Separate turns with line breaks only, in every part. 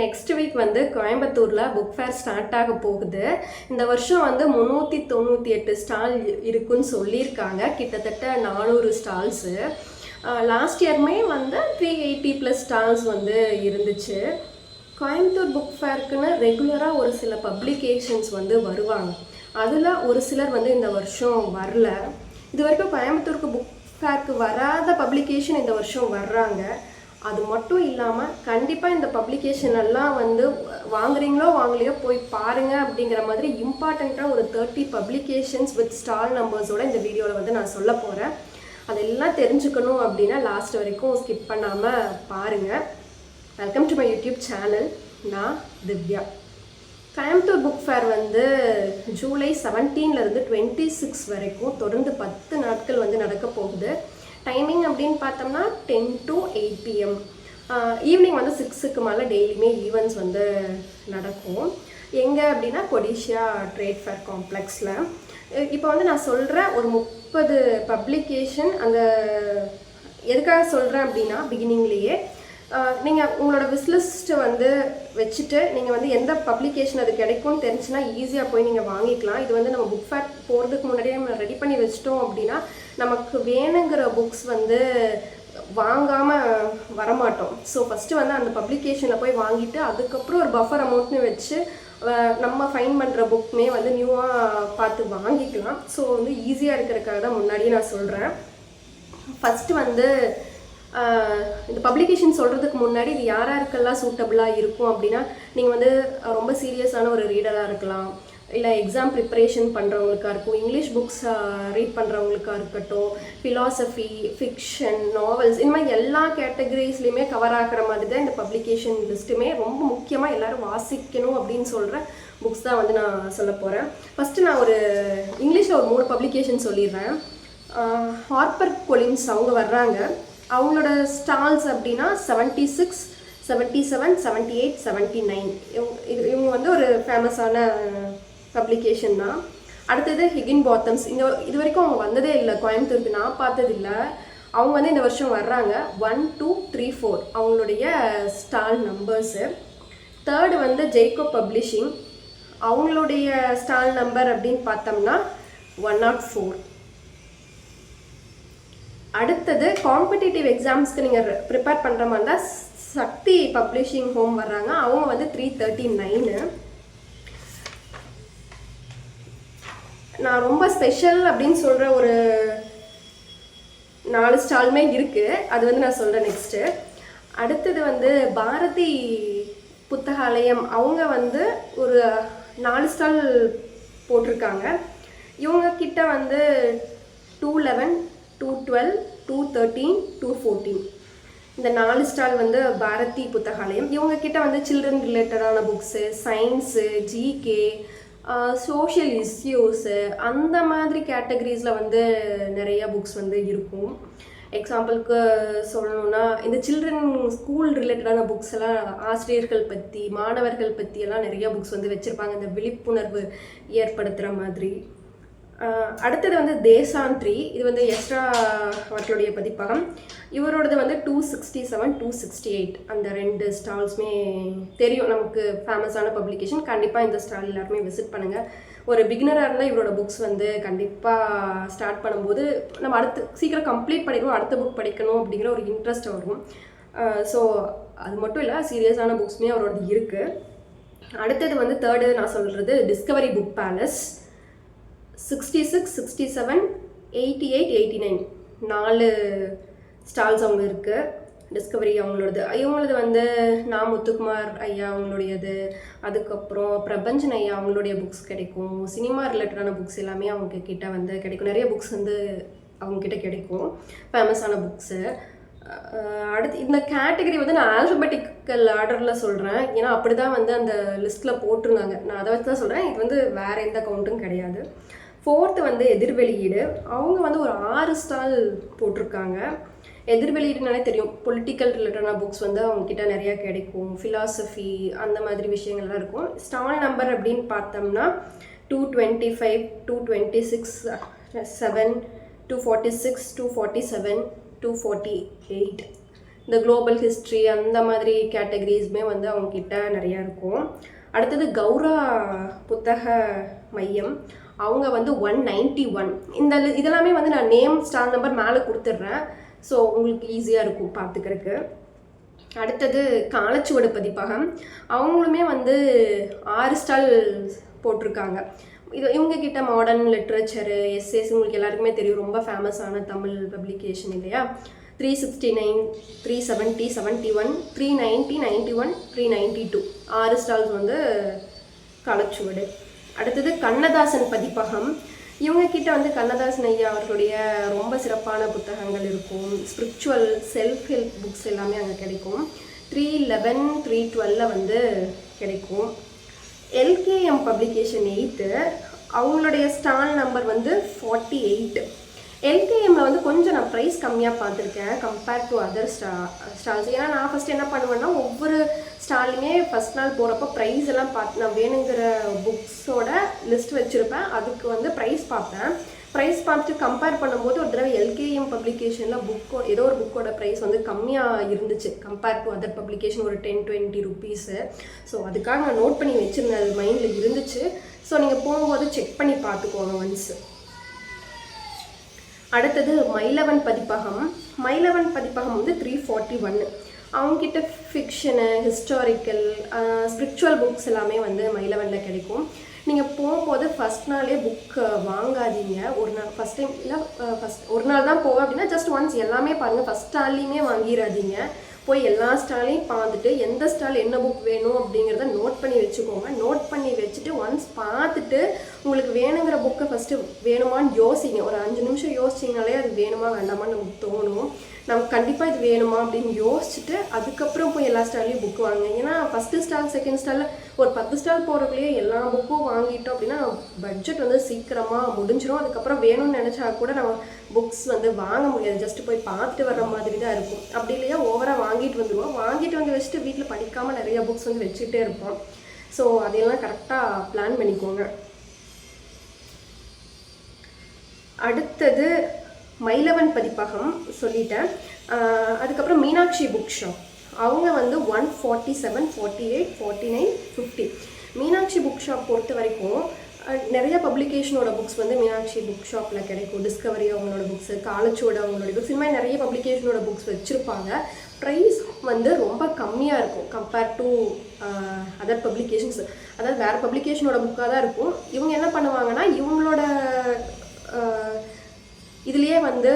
Next week வந்து கோயம்புத்தூரில் book fair start ஆக போகுது. இந்த வருஷம் வந்து 398 ஸ்டால் இருக்குன்னு சொல்லியிருக்காங்க. கிட்டத்தட்ட 400 ஸ்டால்ஸு. லாஸ்ட் இயர்மே வந்து 380+ ஸ்டால்ஸ் வந்து இருந்துச்சு. கோயம்புத்தூர் புக் ஃபேருக்குன்னு ரெகுலராக ஒரு சில பப்ளிகேஷன்ஸ் வந்து வருவாங்க. அதில் ஒரு சிலர் வந்து இந்த வருஷம் வரல. இது வரைக்கும் கோயம்புத்தூருக்கு புக் ஃபேருக்கு வராத பப்ளிகேஷன் இந்த வருஷம் வர்றாங்க. அது மட்டும் இல்லாமல் கண்டிப்பாக இந்த பப்ளிகேஷன் எல்லாம் வந்து வாங்குறீங்களோ வாங்கலையோ போய் பாருங்கள் அப்படிங்கிற மாதிரி இம்பார்ட்டண்ட்டாக ஒரு 30 பப்ளிகேஷன்ஸ் வித் ஸ்டால் நம்பர்ஸோட இந்த வீடியோவில் வந்து நான் சொல்ல போகிறேன். அதெல்லாம் தெரிஞ்சுக்கணும் அப்படின்னா லாஸ்ட் வரைக்கும் ஸ்கிப் பண்ணாமல் பாருங்கள். Welcome to my YouTube channel. நான் திவ்யா. கோயம்புத்தூர் புக் ஃபேர் வந்து ஜூலை 17லேருந்து 26 வரைக்கும் தொடர்ந்து 10 நாட்கள் வந்து நடக்க போகுது. டைமிங் அப்படின்னு பார்த்தோம்னா 10 to 8 PM. ஈவினிங் வந்து 6க்கு மேலே டெய்லியுமே ஈவெண்ட்ஸ் வந்து நடக்கும். எங்கே அப்படின்னா கொடிஷியா ட்ரேட் ஃபேர் காம்ப்ளெக்ஸில். இப்போ வந்து நான் சொல்கிற ஒரு 30 பப்ளிகேஷன் அந்த எதுக்காக சொல்கிறேன் அப்படின்னா பிகினிங்லேயே நீங்கள் உங்களோட விஸ்லிஸ்ட்டை வந்து வச்சுட்டு நீங்கள் வந்து எந்த பப்ளிகேஷன் அது கிடைக்கும்னு தெரிஞ்சுன்னா ஈஸியாக போய் நீங்கள் வாங்கிக்கலாம். இது வந்து நம்ம புக் ஃபேர் போகிறதுக்கு முன்னாடியே நம்ம ரெடி பண்ணி வச்சிட்டோம் அப்படின்னா நமக்கு வேணுங்கிற புக்ஸ் வந்து வாங்காமல் வரமாட்டோம். ஸோ ஃபஸ்ட்டு வந்து அந்த பப்ளிகேஷனில் போய் வாங்கிட்டு அதுக்கப்புறம் ஒரு பஃபர் அமௌண்ட்னு வச்சு நம்ம ஃபைன் பண்ணுற புக்குமே வந்து நியூவாக பார்த்து வாங்கிக்கலாம். ஸோ வந்து ஈஸியாக இருக்கிறதுக்காக தான் முன்னாடியே நான் சொல்கிறேன். ஃபஸ்ட்டு வந்து இந்த பப்ளிகேஷன் சொல்கிறதுக்கு முன்னாடி இது யாருக்கெல்லாம் சூட்டபுளாக இருக்கும் அப்படின்னா நீங்கள் வந்து ரொம்ப சீரியஸான ஒரு ரீடராக இருக்கலாம், இல்லை எக்ஸாம் ப்ரிப்பரேஷன் பண்ணுறவங்களுக்காக இருக்கும், இங்கிலீஷ் புக்ஸ் ரீட் பண்ணுறவங்களுக்காக இருக்கட்டும், ஃபிலாசபி, ஃபிக்ஷன், நாவல்ஸ், இந்த மாதிரி எல்லா கேட்டகரிஸ்லையுமே கவர் ஆகிற மாதிரி தான் இந்த பப்ளிகேஷன் லிஸ்ட்டுமே. ரொம்ப முக்கியமாக எல்லோரும் வாசிக்கணும் அப்படின்னு சொல்கிற புக்ஸ் தான் வந்து நான் சொல்ல போகிறேன். ஃபஸ்ட்டு நான் ஒரு இங்கிலீஷில் ஒரு 3 பப்ளிகேஷன் சொல்லிடுறேன். ஹார்ப்பர் கொலின்ஸ் அவங்க வர்றாங்க. அவங்களோட ஸ்டால்ஸ் அப்படின்னா 76, 77, 78, 79. இவங்க வந்து ஒரு ஃபேமஸான பப்ளிகேஷன் தான். அடுத்தது ஹிகின் பாத்தம்ஸ். இது வரைக்கும் அவங்க வந்ததே இல்லை கோயம்புத்தூருக்கு, நான் பார்த்ததில்லை. அவங்க வந்து இந்த வருஷம் வர்றாங்க. 1, 2, 3, 4 அவங்களுடைய ஸ்டால் நம்பர்ஸு. தேர்டு வந்து ஜெய்கோ பப்ளிஷிங். அவங்களுடைய ஸ்டால் நம்பர் அப்படின்னு பார்த்தோம்னா 104. அடுத்தது காம்படிட்டிவ் எக்ஸாம்ஸ்க்கு நீங்கள் ப்ரிப்பேர் பண்ணுற மாதிரி தான் சக்தி பப்ளிஷிங் ஹோம் வர்றாங்க. அவங்க வந்து 339. நான் ரொம்ப ஸ்பெஷல் அப்படின்னு சொல்கிற ஒரு 4 ஸ்டாலுமே இருக்குது. அது வந்து நான் சொல்கிறேன் நெக்ஸ்ட்டு. அடுத்தது வந்து பாரதி புத்தகாலயம். அவங்க வந்து ஒரு 4 ஸ்டால் போட்டிருக்காங்க. இவங்க கிட்ட வந்து 211, 212, 213, 214 இந்த 4 ஸ்டால் வந்து பாரதி புத்தகாலயம். இவங்க கிட்ட வந்து சில்ட்ரன் ரிலேட்டடான books, science, GK, social issues, அந்த மாதிரி கேட்டகரிஸில் வந்து நிறைய புக்ஸ் வந்து இருக்கும். எக்ஸாம்பிளுக்கு சொல்லணுன்னா இந்த சில்ட்ரன் ஸ்கூல் ரிலேட்டடான புக்ஸ் எல்லாம் ஆசிரியர்கள் பற்றி, மாணவர்கள் பற்றியெல்லாம் நிறைய புக்ஸ் வந்து வச்சுருப்பாங்க, இந்த விழிப்புணர்வு ஏற்படுத்துகிற மாதிரி. அடுத்தது வந்து தேசாந்திரி. இது வந்து எஸ்ரா அவர்களுடைய பதிப்பகம். இவரோடது வந்து 267, 268 அந்த 2 ஸ்டால்ஸுமே தெரியும் நமக்கு, ஃபேமஸான பப்ளிகேஷன். கண்டிப்பாக இந்த ஸ்டால் எல்லாருமே விசிட் பண்ணுங்கள். ஒரு பிகினராக இருந்தால் இவரோட புக்ஸ் வந்து கண்டிப்பாக ஸ்டார்ட் பண்ணும்போது நம்ம அடுத்து சீக்கிரம் கம்ப்ளீட் பண்ணிடுவோம், அடுத்த புக் படிக்கணும் அப்படிங்கிற ஒரு இன்ட்ரெஸ்ட் வரும். ஸோ அது மட்டும் இல்லை, சீரியஸான புக்ஸுமே அவரோடது இருக்குது. அடுத்தது வந்து தேர்டு நான் சொல்கிறது டிஸ்கவரி புக் பேலஸ். 66, 67, 88, 89 4 ஸ்டால்ஸ் அவங்க இருக்குது. டிஸ்கவரி அவங்களோடது. இவங்களது வந்து நான் முத்துக்குமார் ஐயா அவங்களுடையது. அதுக்கப்புறம் பிரபஞ்சன் ஐயா அவங்களுடைய புக்ஸ் கிடைக்கும். சினிமா ரிலேட்டடான புக்ஸ் எல்லாமே அவங்க கிட்ட வந்து கிடைக்கும். நிறைய புக்ஸ் வந்து அவங்கக்கிட்ட கிடைக்கும், ஃபேமஸான புக்ஸு. அடுத்து இந்த கேட்டகரி வந்து நான் ஆல்ஃபபெட்டிக்கல் ஆர்டரில் சொல்கிறேன், ஏன்னா அப்படி தான் வந்து அந்த லிஸ்ட்டில் போட்டிருந்தாங்க. நான் அதை வச்சு தான் சொல்கிறேன். இது வந்து வேறு எந்த கவுண்ட்டும் கிடையாது. 4th வந்து எதிர்வெளியீடு. அவங்க வந்து ஒரு 6 ஸ்டால் போட்டிருக்காங்க. எதிர்வெளியீடுனாலே தெரியும், பொலிட்டிக்கல் ரிலேட்டடான புக்ஸ் வந்து அவங்கக்கிட்ட நிறையா கிடைக்கும், ஃபிலாசபி அந்த மாதிரி விஷயங்கள்லாம் இருக்கும். ஸ்டால் நம்பர் அப்படின்னு பார்த்தோம்னா 225, 226, 7, 246, 247, 248 இந்த குளோபல் ஹிஸ்ட்ரி அந்த மாதிரி கேட்டகரிஸுமே வந்து அவங்கக்கிட்ட நிறையா இருக்கும். அடுத்தது கௌரா புத்தக மையம், அவங்க வந்து 191. இதெல்லாமே வந்து நான் நேம் ஸ்டால் நம்பர் மேலே கொடுத்துட்றேன், ஸோ உங்களுக்கு ஈஸியாக இருக்கும் பார்த்துக்கிறதுக்கு. அடுத்தது காலச்சுவடு பதிப்பகம், அவங்களுமே வந்து 6 ஸ்டால் போட்டிருக்காங்க. இவங்கக்கிட்ட மாடர்ன் லிட்ரேச்சரு, எஸ்ஏஸ் உங்களுக்கு எல்லாருக்குமே தெரியும், ரொம்ப ஃபேமஸான தமிழ் பப்ளிகேஷன் இல்லையா. 369, 370, 71, 390, 91, 392 6 ஸ்டால்ஸ் வந்து காலச்சுவடு. அடுத்தது கண்ணதாசன் பதிப்பகம், இவங்கக்கிட்ட வந்து கண்ணதாசன் ஐயா அவர்களுடைய ரொம்ப சிறப்பான புத்தகங்கள் இருக்கும். ஸ்பிரிச்சுவல் செல்ஃப் ஹெல்ப் புக்ஸ் எல்லாமே அங்கே கிடைக்கும். 311, 312 வந்து கிடைக்கும். எல்கேஎம் பப்ளிகேஷன் 8, அவங்களுடைய ஸ்டால் நம்பர் வந்து 48. எல்கேஎம்மில் வந்து கொஞ்சம் நான் ப்ரைஸ் கம்மியாக பார்த்துருக்கேன் கம்பேர்ட் டு அதர் ஸ்டால்ஸ். ஏன்னா நான் ஃபஸ்ட்டு என்ன பண்ணுவேன்னா, ஒவ்வொரு ஸ்டாலுமே ஃபஸ்ட் நாள் போகிறப்ப ப்ரைஸ் எல்லாம் பார்த்து நான் வேணுங்கிற புக்ஸோட லிஸ்ட் வச்சுருப்பேன், அதுக்கு வந்து ப்ரைஸ் பார்ப்பேன். ப்ரைஸ் பார்த்துட்டு கம்பேர் பண்ணும்போது ஒரு தடவை எல்கேஎம் பப்ளிகேஷனில் ஏதோ ஒரு புக்கோட ப்ரைஸ் வந்து கம்மியாக இருந்துச்சு கம்பேர் டு அதர் பப்ளிகேஷன், ஒரு 10-20 ருபீஸு. ஸோ அதுக்காக நான் நோட் பண்ணி வச்சுருந்தேன், அது மைண்டில் இருந்துச்சு. ஸோ நீங்கள் போகும்போது செக் பண்ணி பார்த்துக்கோங்க ஒன்ஸு. அடுத்தது மைலவன் பதிப்பகம், மைலவன் பதிப்பகம் வந்து 341. அவங்கக்கிட்ட ஃபிக்ஷனு, ஹிஸ்டாரிக்கல், ஸ்பிரிச்சுவல் புக்ஸ் எல்லாமே வந்து மைலவனில் கிடைக்கும். நீங்கள் போகும்போது ஃபஸ்ட் நாளே புக் வாங்காதீங்க. ஒரு நாள் ஃபஸ்ட் டைம் இல்லை, ஒரு நாள் தான் போவேன் அப்படின்னா ஜஸ்ட் ஒன்ஸ் எல்லாமே பாருங்கள். ஃபஸ்ட் ஸ்டால்லையுமே வாங்கிடாதீங்க, போய் எல்லா ஸ்டாலையும் பார்த்துட்டு எந்த ஸ்டால் என்ன புக் வேணும் அப்படிங்கிறத நோட் பண்ணி வச்சுக்கோங்க. நோட் பண்ணி வச்சுட்டு ஒன்ஸ் பார்த்துட்டு உங்களுக்கு வேணுங்கிற புக்கை ஃபஸ்ட்டு வேணுமான்னு யோசிங்க. ஒரு 5 நிமிஷம் யோசிச்சிங்கனாலே அது வேணுமா வேண்டாமான்னு நமக்கு தோணும். நமக்கு கண்டிப்பாக இது வேணுமா அப்படின்னு யோசிச்சுட்டு அதுக்கப்புறம் போய் எல்லா ஸ்டால்லையும் புக் வாங்க. ஏன்னா ஃபஸ்ட்டு ஸ்டால் செகண்ட் ஸ்டாலில் ஒரு 10 ஸ்டால் போகிறக்குள்ளேயே எல்லா புக்கும் வாங்கிட்டோம் அப்படின்னா பட்ஜெட் வந்து சீக்கிரமாக முடிஞ்சிடும். அதுக்கப்புறம் வேணும்னு நினச்சா கூட நம்ம புக்ஸ் வந்து வாங்க முடியாது, ஜஸ்ட்டு போய் பார்த்துட்டு வர்ற மாதிரி தான் இருக்கும். அப்படி இல்லையா ஓவராக வாங்கிட்டு வந்துடுவோம், வாங்கிட்டு வந்து வச்சுட்டு வீட்டில் படிக்காமல் நிறையா புக்ஸ் வந்து வச்சுக்கிட்டே இருப்போம். ஸோ அதையெல்லாம் கரெக்டாக பிளான் பண்ணிக்கோங்க. அடுத்தது மைலவன் பதிப்பகம் சொல்லிட்டேன். அதுக்கப்புறம் மீனாட்சி புக் ஷாப், அவங்க வந்து 147, 48, 49, 50. மீனாட்சி புக் ஷாப் பொறுத்த வரைக்கும் நிறைய பப்ளிகேஷனோட புக்ஸ் வந்து மீனாட்சி புக் ஷாப்பில் கிடைக்கும். டிஸ்கவரி அவங்களோட புக்ஸு, காலச்சுவடு அவங்களோட புக்ஸ், இது மாதிரி நிறைய பப்ளிகேஷனோட புக்ஸ் வச்சுருப்பாங்க. ப்ரைஸ் வந்து ரொம்ப கம்மியாக இருக்கும் கம்பேர்ட் டு அதர் பப்ளிகேஷன்ஸ். அதாவது வேறு பப்ளிகேஷனோட புக்காக தான் இருக்கும். இவங்க என்ன பண்ணுவாங்கன்னா, இவங்களோட இதுலேயே வந்து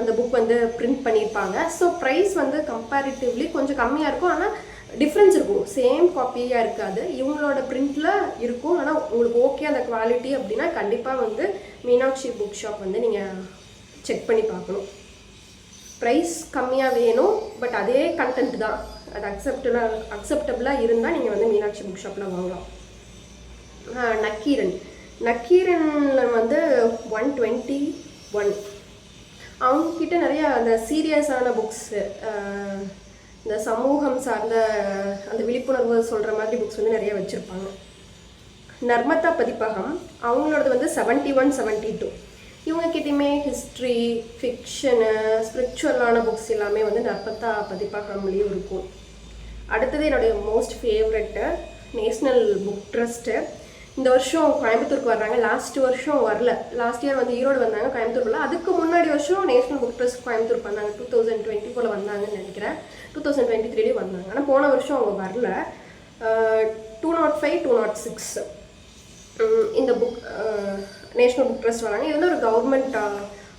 அந்த புக் வந்து பிரிண்ட் பண்ணியிருப்பாங்க. ஸோ ப்ரைஸ் வந்து கம்பேரிட்டிவ்லி கொஞ்சம் கம்மியாக இருக்கும், ஆனால் டிஃப்ரென்ஸ் இருக்கும். சேம் காப்பியாக இருக்காது, இவங்களோட பிரிண்டில் இருக்கும். ஆனால் உங்களுக்கு ஓகே அந்த குவாலிட்டி அப்படின்னா கண்டிப்பாக வந்து மீனாட்சி புக் ஷாப் வந்து நீங்கள் செக் பண்ணி பார்க்கணும். ப்ரைஸ் கம்மியாக வேணும், பட் அதே கண்டென்ட் தான், அது அக்செப்டபுளாக இருந்தால் நீங்கள் வந்து மீனாட்சி புக் ஷாப்பில் வாங்கலாம். நக்கீரனில் வந்து 121. அவங்கக்கிட்ட நிறையா அந்த சீரியஸான புக்ஸு, இந்த சமூகம் சார்ந்த அந்த விழிப்புணர்வு சொல்கிற மாதிரி புக்ஸ் வந்து நிறையா வச்சுருப்பாங்க. நர்மதா பதிப்பகம், அவங்களோடது வந்து 71, 72. இவங்கக்கிட்டையுமே ஹிஸ்ட்ரி, ஃபிக்ஷனு, ஸ்பிரிச்சுவலான புக்ஸ் எல்லாமே வந்து நர்மதா பதிப்பகம்லேயும் இருக்கும். அடுத்தது என்னுடைய most favourite national book trust. இந்த வருஷம் கோயம்புத்தூருக்கு வர்றாங்க, லாஸ்ட் வருஷம் வரல. லாஸ்ட் இயர் வந்து ஈரோடு வந்தாங்க, கோயம்புத்தூர் வரல. அதுக்கு முன்னாடி வருஷம் நேஷ்னல் புக் ட்ரஸ்ட் கோயம்புத்தூர் பண்ணாங்க. 2024 வந்தாங்கன்னு நினைக்கிறேன், 2023 வந்தாங்க. ஆனால் போன வருஷம் அவங்க வரல. 205, 206 இந்த புக் நேஷ்னல் புக் ட்ரஸ்ட் வராங்க. இது வந்து ஒரு கவர்மெண்ட்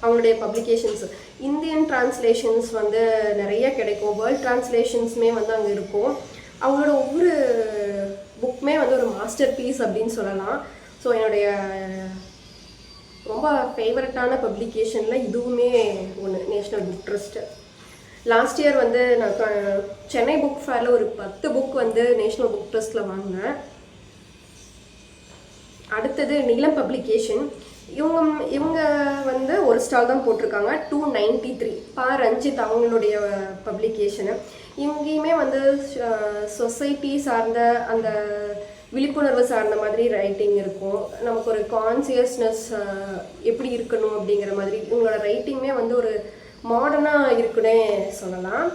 அவங்களுடைய பப்ளிகேஷன்ஸ். இந்தியன் டிரான்ஸ்லேஷன்ஸ் வந்து நிறைய கிடைக்கும், வேர்ல்ட் டிரான்ஸ்லேஷன்ஸுமே வந்து அங்கே இருக்கும். அவங்களோட ஒவ்வொரு புக்குமே வந்து ஒரு மாஸ்டர் பீஸ் அப்படின்னு சொல்லலாம். ஸோ என்னுடைய ரொம்ப ஃபேவரட்டான பப்ளிகேஷனில் இதுவுமே ஒன்று, national book trust. Last year வந்து நான் சென்னை புக் ஃபேரில் ஒரு 10 புக் வந்து நேஷ்னல் புக் ட்ரஸ்ட்டில் வாங்கினேன். அடுத்தது நீலம் பப்ளிகேஷன், இவங்க வந்து ஒரு ஸ்டால் தான் போட்டிருக்காங்க. 293 பா ரஞ்சித் அவங்களுடைய பப்ளிகேஷனு. இங்கேயுமே வந்து சொசைட்டி சார்ந்த அந்த விழிப்புணர்வு சார்ந்த மாதிரி ரைட்டிங் இருக்கும். நமக்கு ஒரு கான்சியஸ்னஸ் எப்படி இருக்கணும் அப்படிங்கிற மாதிரி இவங்களோட ரைட்டிங்குமே வந்து ஒரு மாடர்னாக இருக்குன்னே சொல்லலாம்.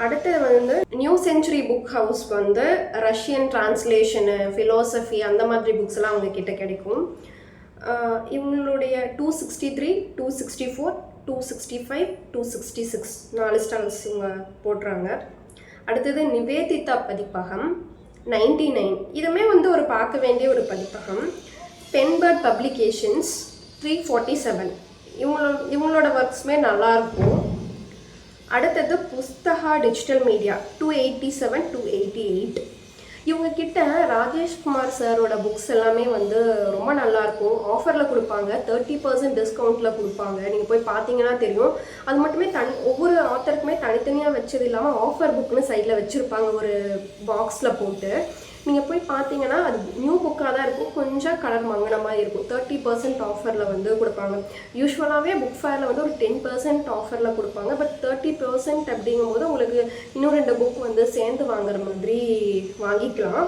அடுத்தது வந்து நியூ செஞ்சுரி புக் ஹவுஸ் வந்து ரஷ்யன் டிரான்ஸ்லேஷனு, ஃபிலோசஃபி அந்த மாதிரி புக்ஸ்லாம் அவங்க கிட்ட கிடைக்கும். இவங்களுடைய 263, 264, 265, 266 4 ஸ்டால்ஸ் இவங்க போடுறாங்க. அடுத்தது நிவேதிதா பதிப்பகம் 99, இதுவுமே வந்து ஒரு பார்க்க வேண்டிய ஒரு பதிப்பகம். பென்பர்ட் பப்ளிகேஷன்ஸ் 347, இவங்களோட ஒர்க்ஸுமே நல்லாயிருக்கும். அடுத்தது புஸ்தகா டிஜிட்டல் மீடியா 287, 288, இவங்கக்கிட்ட ராஜேஷ்குமார் சாரோட புக்ஸ் எல்லாமே வந்து ரொம்ப நல்லாயிருக்கும். ஆஃபரில் கொடுப்பாங்க, 30% டிஸ்கவுண்ட்டில் கொடுப்பாங்க. நீங்கள் போய் பார்த்தீங்கன்னா தெரியும். அது மட்டுமே ஒவ்வொரு ஆத்தருக்குமே தனித்தனியாக வச்சது இல்லாமல் ஆஃபர் புக்குன்னு சைடில் வச்சுருப்பாங்க ஒரு பாக்ஸில் போட்டு. நீங்கள் போய் பார்த்தீங்கன்னா அது நியூ புக்காக தான் இருக்கும், கொஞ்சம் கலர் மங்கின மாதிரி இருக்கும். 30% ஆஃபரில் வந்து கொடுப்பாங்க. யூஸ்வலாகவே புக் ஃபேரில் வந்து ஒரு 10% ஆஃபரில் கொடுப்பாங்க. பட் 30% அப்படிங்கும்போது உங்களுக்கு இன்னும் 2 புக் வந்து சேர்ந்து வாங்குற மாதிரி வாங்கிக்கலாம்.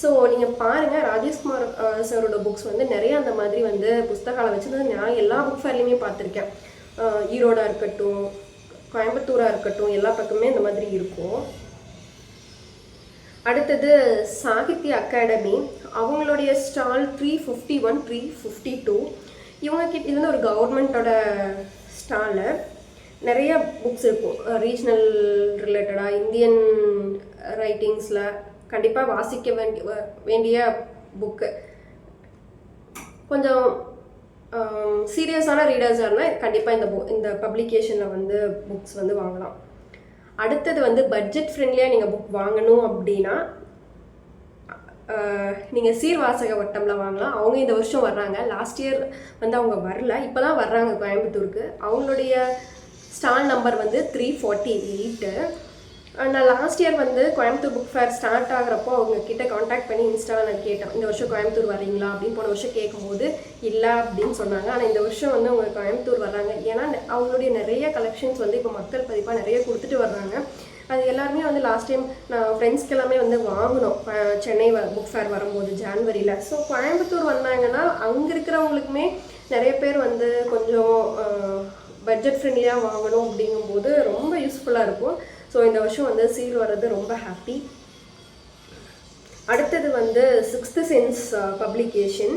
ஸோ நீங்கள் பாருங்கள், ராஜேஷ்குமார் சாரோட புக்ஸ் வந்து நிறைய அந்த மாதிரி வந்து புஸ்தகால வச்சுருந்தது நான் எல்லா புக் ஃபேர்லேயுமே பார்த்துருக்கேன். ஈரோடாக இருக்கட்டும், கோயம்புத்தூராக இருக்கட்டும், எல்லா பக்கமே இந்த மாதிரி இருக்கும். அடுத்தது சாகித்ய அகாடமி, அவங்களுடைய ஸ்டால் 351, 352. இவங்கக்கிட்ட இது வந்து ஒரு கவர்மெண்ட்டோட ஸ்டாலு. நிறைய புக்ஸ் இருக்கும் ரீஜனல் ரிலேட்டடாக, இந்தியன் ரைட்டிங்ஸில் கண்டிப்பாக வாசிக்க வேண்டிய புக்கு. கொஞ்சம் சீரியஸான ரீடர்ஸாக இருந்தால் கண்டிப்பாக இந்த பப்ளிகேஷனில் வந்து புக்ஸ் வந்து வாங்கலாம். அடுத்தது வந்து பட்ஜெட் ஃப்ரெண்ட்லியாக நீங்கள் புக் வாங்கணும் அப்படின்னா நீங்கள் சீர்வாசக வட்டமில் வாங்கலாம். அவங்க இந்த வருஷம் வர்றாங்க. லாஸ்ட் இயர் வந்து அவங்க வரல, இப்போ தான் வர்றாங்க கோயம்புத்தூருக்கு. அவங்களுடைய ஸ்டால் நம்பர் வந்து 348. நான் லாஸ்ட் இயர் வந்து கோயம்புத்தூர் புக் ஃபேர் ஸ்டார்ட் ஆகிறப்போ அவங்க கிட்ட காண்டாக்ட் பண்ணி இன்ஸ்டாவில் நான் கேட்டேன், இந்த வருஷம் கோயம்புத்தூர் வரீங்களா அப்படின்னு. போன வருஷம் கேட்கும்போது இல்லை அப்படின்னு சொன்னாங்க. ஆனால் இந்த வருஷம் வந்து அவங்க கோயம்புத்தூர் வர்றாங்க. ஏன்னா அவங்களுடைய நிறைய கலெக்ஷன்ஸ் வந்து இப்போ மக்கள் பதிப்பாக நிறைய கொடுத்துட்டு வர்றாங்க. அது எல்லாருமே வந்து லாஸ்ட் டைம் நான் ஃப்ரெண்ட்ஸ்க்கு எல்லாமே வந்து வாங்கினோம் சென்னை புக் ஃபேர் வரும்போது ஜான்வரியில். ஸோ கோயம்புத்தூர் வந்தாங்கன்னா அங்கே இருக்கிறவங்களுக்குமே நிறைய பேர் வந்து கொஞ்சம் பட்ஜெட் ஃப்ரெண்ட்லியாக வாங்கணும் அப்படிங்கும்போது ரொம்ப யூஸ்ஃபுல்லாக இருக்கும். ஸோ இந்த வருஷம் வந்து சீல் வர்றது ரொம்ப ஹாப்பி. அடுத்தது வந்து 6th சென்ஸ் பப்ளிகேஷன்,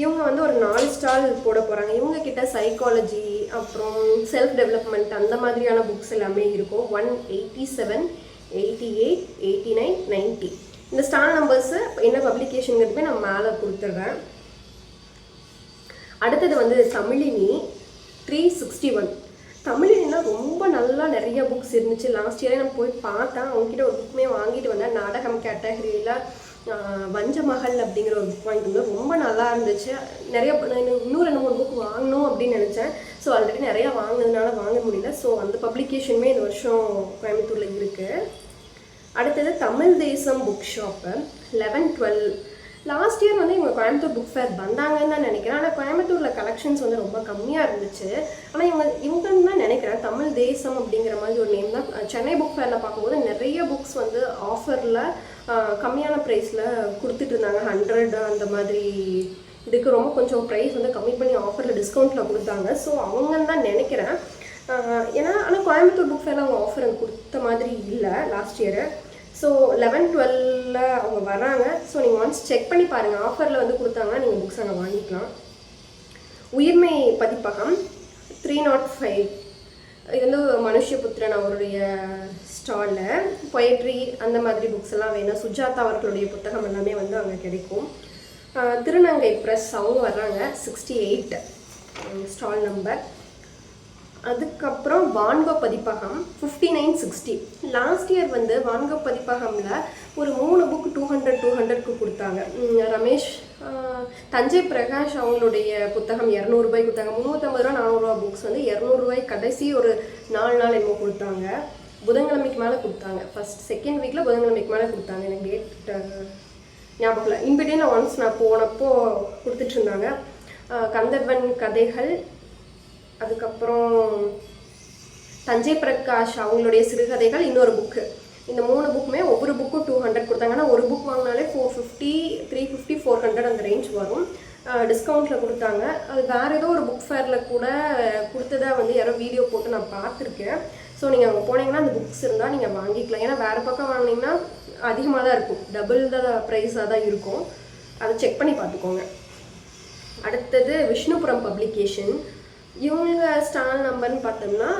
இவங்க வந்து ஒரு 4 ஸ்டால் போட போகிறாங்க. இவங்கக்கிட்ட சைக்காலஜி, அப்புறம் செல்ஃப் டெவலப்மெண்ட் அந்த மாதிரியான புக்ஸ் எல்லாமே இருக்கும். 187, 88, 89, 90 இந்த ஸ்டால் நம்பர்ஸு என்ன பப்ளிகேஷனுங்கிறதுமே நான் மேலே கொடுத்துட்றேன். அடுத்தது வந்து தமிழினி 361. தமிழினா ரொம்ப நல்லா நிறைய புக்ஸ் இருந்துச்சு. லாஸ்ட் இயரே நான் போய் பார்த்தேன். அவங்ககிட்ட ஒரு புக்குமே வாங்கிட்டு வந்தேன். நாடகம் கேட்டகரியில் வஞ்சமகள் அப்படிங்கிற ஒரு புக் வாங்கிட்டு வந்தேன். ரொம்ப நல்லா இருந்துச்சு. நிறைய இன்னும் 2-3 புக் வாங்கணும் அப்படின்னு நினச்சேன். ஸோ ஆல்ரெடி நிறையா வாங்கினதுனால வாங்க முடியல. ஸோ அந்த பப்ளிகேஷனுமே இந்த வருஷம் கோயம்புத்தூரில் இருக்குது. அடுத்தது தமிழ் தேசம் புக் ஷாப்பு 11, 12. லாஸ்ட் இயர் வந்து இவங்க கோயம்புத்தூர் புக் ஃபேர் வந்தாங்கன்னு தான் நினைக்கிறேன். ஆனால் கோயம்புத்தூரில் கலெக்ஷன்ஸ் வந்து ரொம்ப கம்மியாக இருந்துச்சு. ஆனால் இவங்கன்னு தான் நினைக்கிறேன். தமிழ் தேசம் அப்படிங்கிற மாதிரி ஒரு நேம் தான். சென்னை புக் ஃபேரில் பார்க்கும்போது நிறைய புக்ஸ் வந்து ஆஃபரில் கம்மியான ப்ரைஸில் கொடுத்துட்டு இருந்தாங்க. 100 அந்த மாதிரி. இதுக்கு ரொம்ப கொஞ்சம் ப்ரைஸ் வந்து கம்மி பண்ணி ஆஃபரில் டிஸ்கவுண்ட்டில் கொடுத்தாங்க. ஸோ அவங்கன்னு தான் நினைக்கிறேன். ஏன்னா ஆனால் கோயம்புத்தூர் புக் ஃபேரில் அவங்க ஆஃபர் கொடுத்த மாதிரி இல்லை லாஸ்ட் இயரு. ஸோ 11, 12 அவங்க வர்றாங்க. ஸோ நீங்கள் ஒன்ஸ் செக் பண்ணி பாருங்கள். ஆஃபரில் வந்து கொடுத்தாங்கன்னா நீங்கள் புக்ஸ் அங்கே வாங்கிக்கலாம். உயிர்மை பதிப்பகம் 305, இது வந்து மனுஷபுத்திரன் அவருடைய ஸ்டாலில் பொயட்ரி அந்த மாதிரி புக்ஸ் எல்லாம் வேணும். சுஜாதா அவர்களுடைய புத்தகம் எல்லாமே வந்து அங்கே கிடைக்கும். திருநங்கை ப்ரெஸ் அவங்க வர்றாங்க 68 ஸ்டால் நம்பர். அதுக்கப்புறம் வான்கோ பதிப்பகம் 5960. லாஸ்ட் இயர் வந்து வான்கோ பதிப்பகமில் ஒரு 3 புக் 200 கொடுத்தாங்க. ரமேஷ் தஞ்சை பிரகாஷ் அவங்களுடைய புத்தகம் 200 ரூபாய்க்கு கொடுத்தாங்க. 350 ரூபா 400 ரூபா புக்ஸ் வந்து 200 ரூபாய்க்கு கடைசி ஒரு 4 நாள் என்னமோ கொடுத்தாங்க. புதன்கிழமைக்கு மேலே கொடுத்தாங்க. ஃபஸ்ட் செகண்ட் வீக்கில் புதன்கிழமைக்கு மேலே கொடுத்தாங்க. எனக்கு டேட் ஞாபகம் இல்லை. இன்பிட்வீன் ஒன்ஸ் நான் போனப்போ கொடுத்துட்டு இருந்தாங்க. கந்தர்வன் கதைகள், அதுக்கப்புறம் தஞ்சை பிரகாஷ் அவங்களுடைய சிறுகதைகள், இன்னொரு புக்கு. இந்த 3 புக்குமே ஒவ்வொரு புக்கும் 200 கொடுத்தாங்க. ஆனால் ஒரு புக் வாங்கினாலே 450, 350, 400 அந்த ரேஞ்ச் வரும். டிஸ்கவுண்ட்டில் கொடுத்தாங்க. அது வேறு ஏதோ ஒரு புக் ஃபேரில் கூட கொடுத்ததா வந்து யாரோ வீடியோ போட்டு நான் பார்த்துருக்கேன். ஸோ நீங்கள் அங்கே போனீங்கன்னா அந்த புக்ஸ் இருந்தால் நீங்கள் வாங்கிக்கலாம். ஏன்னா வேறு பக்கம் வாங்கினீங்கன்னா அதிகமாக தான் இருக்கும், டபுள் த ப்ரைஸாக தான் இருக்கும். அதை செக் பண்ணி பார்த்துக்கோங்க. அடுத்தது விஷ்ணுபுரம் பப்ளிகேஷன். இவங்க ஸ்டால் நம்பர்னு பார்த்தோம்னா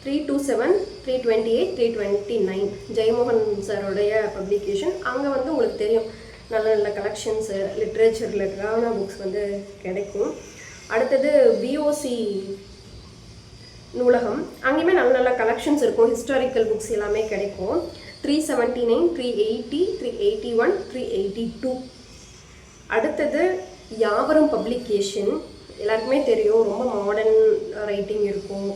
327, 328, 329 ஜெயமோகன் சாரோடைய பப்ளிகேஷன். அங்கே வந்து உங்களுக்கு தெரியும் நல்ல நல்ல கலெக்ஷன்ஸு, லிட்ரேச்சர் ரிலேட்டடான புக்ஸ் வந்து கிடைக்கும். அடுத்தது பிஓசி நூலகம், அங்கேயுமே நல்ல நல்ல கலெக்ஷன்ஸ் இருக்கும், ஹிஸ்டாரிக்கல் புக்ஸ் எல்லாமே கிடைக்கும். 379, 380, 381, 382. அடுத்தது யாவரும் பப்ளிகேஷன். எல்லாருக்குமே தெரியும், ரொம்ப மாடர்ன் ரைட்டிங் இருக்கும்,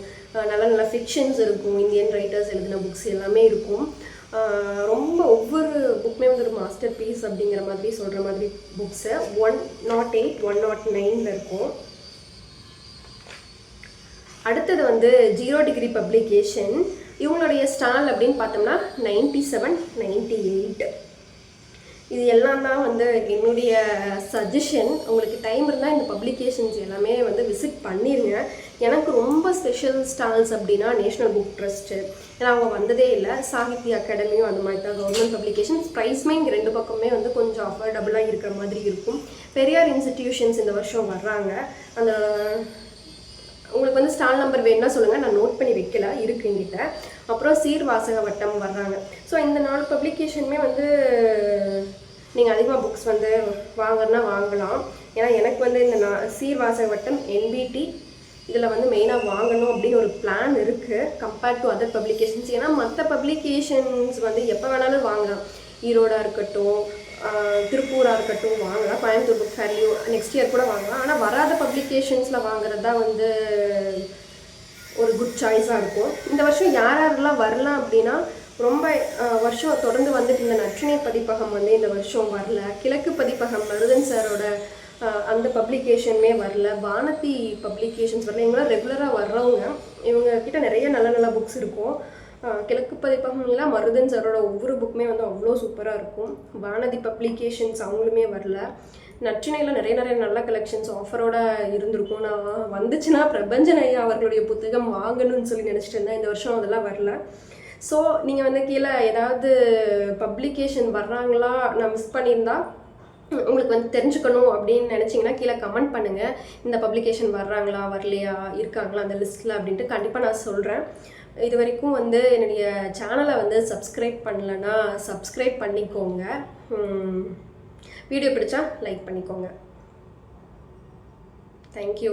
நல்ல நல்ல ஃபிக்ஷன்ஸ் இருக்கும், இந்தியன் ரைட்டர்ஸ் எழுதின புக்ஸ் எல்லாமே இருக்கும். ரொம்ப ஒவ்வொரு புக்குமே வந்து ஒரு மாஸ்டர் பீஸ் அப்படிங்கிற மாதிரி சொல்கிற மாதிரி புக்ஸு 108, 109 இருக்கும். அடுத்தது வந்து 0 டிகிரி பப்ளிகேஷன். இவங்களுடைய ஸ்டால் அப்படின்னு பார்த்தோம்னா 97, 98. இது எல்லாம் தான் வந்து என்னுடைய சஜஷன். உங்களுக்கு டைம் இருந்தால் இந்த பப்ளிகேஷன்ஸ் எல்லாமே வந்து விசிட் பண்ணிடுங்க. எனக்கு ரொம்ப ஸ்பெஷல் ஸ்டால்ஸ் அப்படின்னா நேஷ்னல் புக் ட்ரஸ்ட்டு, ஏன்னா அவங்க வந்ததே இல்லை. சாகித்ய அகாடமியும் அந்த மாதிரி தான் கவர்மெண்ட் பப்ளிகேஷன்ஸ். ப்ரைஸ்மே இங்கே 2 பக்கமே வந்து கொஞ்சம் அஃபோர்டபுளாக இருக்கிற மாதிரி இருக்கும். பெரியார் இன்ஸ்டிடியூஷன்ஸ் இந்த வருஷம் வர்றாங்க. அந்த உங்களுக்கு வந்து ஸ்டால் நம்பர் வேணும்னா சொல்லுங்கள், நான் நோட் பண்ணி வைக்கல, இருக்குது என்கிட்ட. அப்புறம் சீர்வாசக வட்டம் வர்றாங்க. ஸோ இந்த 4 பப்ளிகேஷனுமே வந்து நீங்கள் அதிகமாக புக்ஸ் வந்து வாங்குறதுனா வாங்கலாம். ஏன்னா எனக்கு வந்து இந்த சீர்வாசக வட்டம் என்பிடி இதில் வந்து மெயினாக வாங்கணும் அப்படின்னு ஒரு பிளான் இருக்குது கம்பேர்ட் டு அதர் பப்ளிகேஷன்ஸ். ஏன்னா மற்ற பப்ளிகேஷன்ஸ் வந்து எப்போ வேணாலும் வாங்கலாம். ஈரோடாக இருக்கட்டும், திருப்பூராக இருக்கட்டும் வாங்கலாம், கோயம்புத்தூர் புக் ஃபேர்லையும் நெக்ஸ்ட் இயர் கூட வாங்கலாம். ஆனால் வராத பப்ளிகேஷன்ஸில் வாங்குறது தான் வந்து ஒரு குட் சாய்ஸாக இருக்கும். இந்த வருஷம் யார் யாரெல்லாம் வரலாம் அப்படின்னா, ரொம்ப வருஷம் தொடர்ந்து வந்துட்டு இந்த நற்றினை பதிப்பகம் வந்து இந்த வருஷம் வரல. கிழக்கு பதிப்பகம் மருதன் சாரோட அந்த பப்ளிகேஷனுமே வரல. வானதி பப்ளிகேஷன்ஸ் வரல. இவங்களாம் ரெகுலராக வர்றவங்க, இவங்க கிட்ட நிறைய நல்ல நல்ல புக்ஸ் இருக்கும். கிழக்கு பதிப்பகம்லாம் மருதன் சாரோட ஒவ்வொரு புக்குமே வந்து அவ்வளோ சூப்பராக இருக்கும். வானதி பப்ளிகேஷன்ஸ் அவங்களுமே வரல. நற்றினையில் நிறைய நல்ல கலெக்ஷன்ஸ் ஆஃபரோட இருந்திருக்கும். நான் வந்துச்சுன்னா பிரபஞ்சன் ஐயா அவர்களுடைய புத்தகம் வாங்கணும்னு சொல்லி நினச்சிட்டு இருந்தேன். இந்த வருஷம் அதெல்லாம் வரல. ஸோ நீங்கள் வந்து கீழே ஏதாவது பப்ளிகேஷன் வர்றாங்களா, நான் மிஸ் பண்ணியிருந்தா உங்களுக்கு வந்து தெரிஞ்சுக்கணும் அப்படின்னு நினச்சிங்கன்னா கீழே கமெண்ட் பண்ணுங்கள். இந்த பப்ளிகேஷன் வர்றாங்களா, வரலையா, இருக்காங்களா அந்த லிஸ்ட்டில் அப்படின்ட்டு கண்டிப்பாக நான் சொல்கிறேன். இது வரைக்கும் வந்து என்னுடைய சேனலை வந்து சப்ஸ்கிரைப் பண்ணலைன்னா சப்ஸ்கிரைப் பண்ணிக்கோங்க. வீடியோ பிடிச்சா லைக் பண்ணிக்கோங்க. தேங்க்யூ.